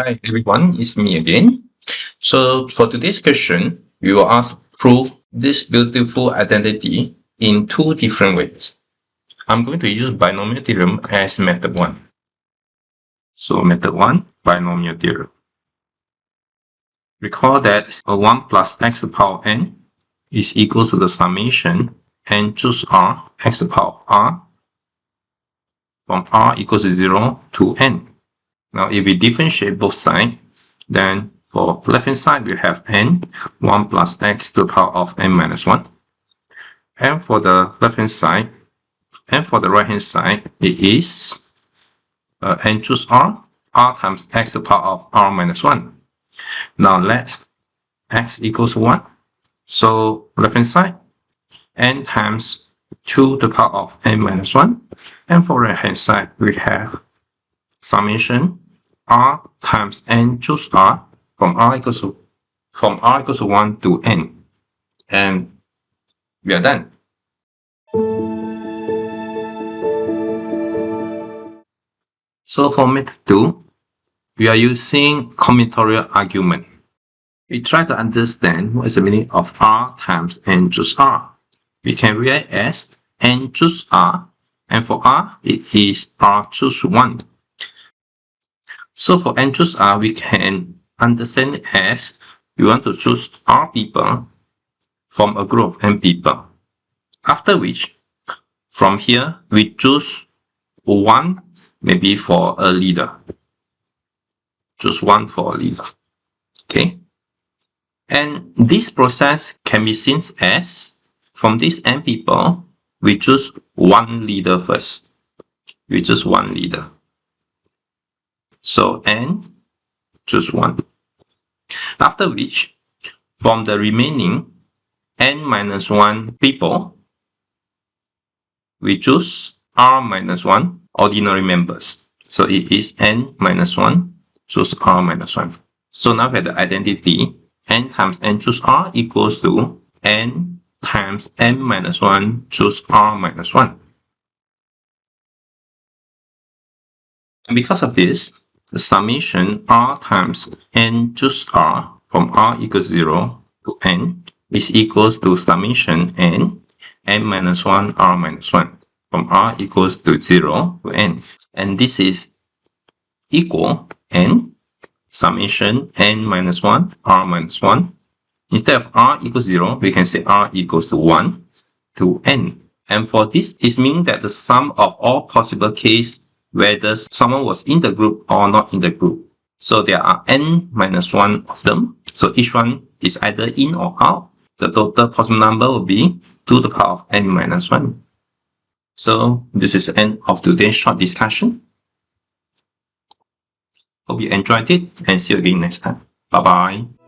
Hi everyone, it's me again. So for today's question, we will ask to prove this beautiful identity in two different ways. I'm going to use binomial theorem as method 1. So method 1, binomial theorem. Recall that a 1 plus x to the power of n is equal to the summation n choose r x to the power of r from r equals to 0 to n. Now if we differentiate both sides, then for left hand side we have n 1 plus x to the power of n minus 1. And for the left hand side, and for the right hand side, it is n choose r times x to the power of r minus 1. Now let x equals 1. So left hand side, n times 2 to the power of n minus 1. And for right hand side, we have summation r times n choose r from r equals to 1 to n. And we are done. So for method 2, we are using combinatorial argument. We try to understand what is the meaning of r times n choose r. We can write as n choose r, and for r, it is r choose 1. So for n choose r, we can understand it as we want to choose r people from a group of n people. After which, from here, we choose 1 maybe for a leader. Choose 1 for a leader. Okay. And this process can be seen as from these n people, we choose 1 leader first. We choose 1 leader. So n choose 1. After which, from the remaining n minus 1 people, we choose r minus 1 ordinary members. So it is n minus 1 choose r minus 1. So now we have the identity n times n choose r equals to n times n minus 1 choose r minus 1. And because of this, the summation r times n choose r from r equals 0 to n is equals to summation n minus 1 r minus 1 from r equals to 0 to n. And this is equal n summation n minus 1 r minus 1. Instead of r equals 0, we can say r equals to 1 to n. And for this, it means that the sum of all possible cases whether someone was in the group or not in the group. So there are n minus 1 of them. So each one is either in or out. The total possible number will be 2 to the power of n minus 1. So this is the end of today's short discussion. Hope you enjoyed it and see you again next time. Bye bye.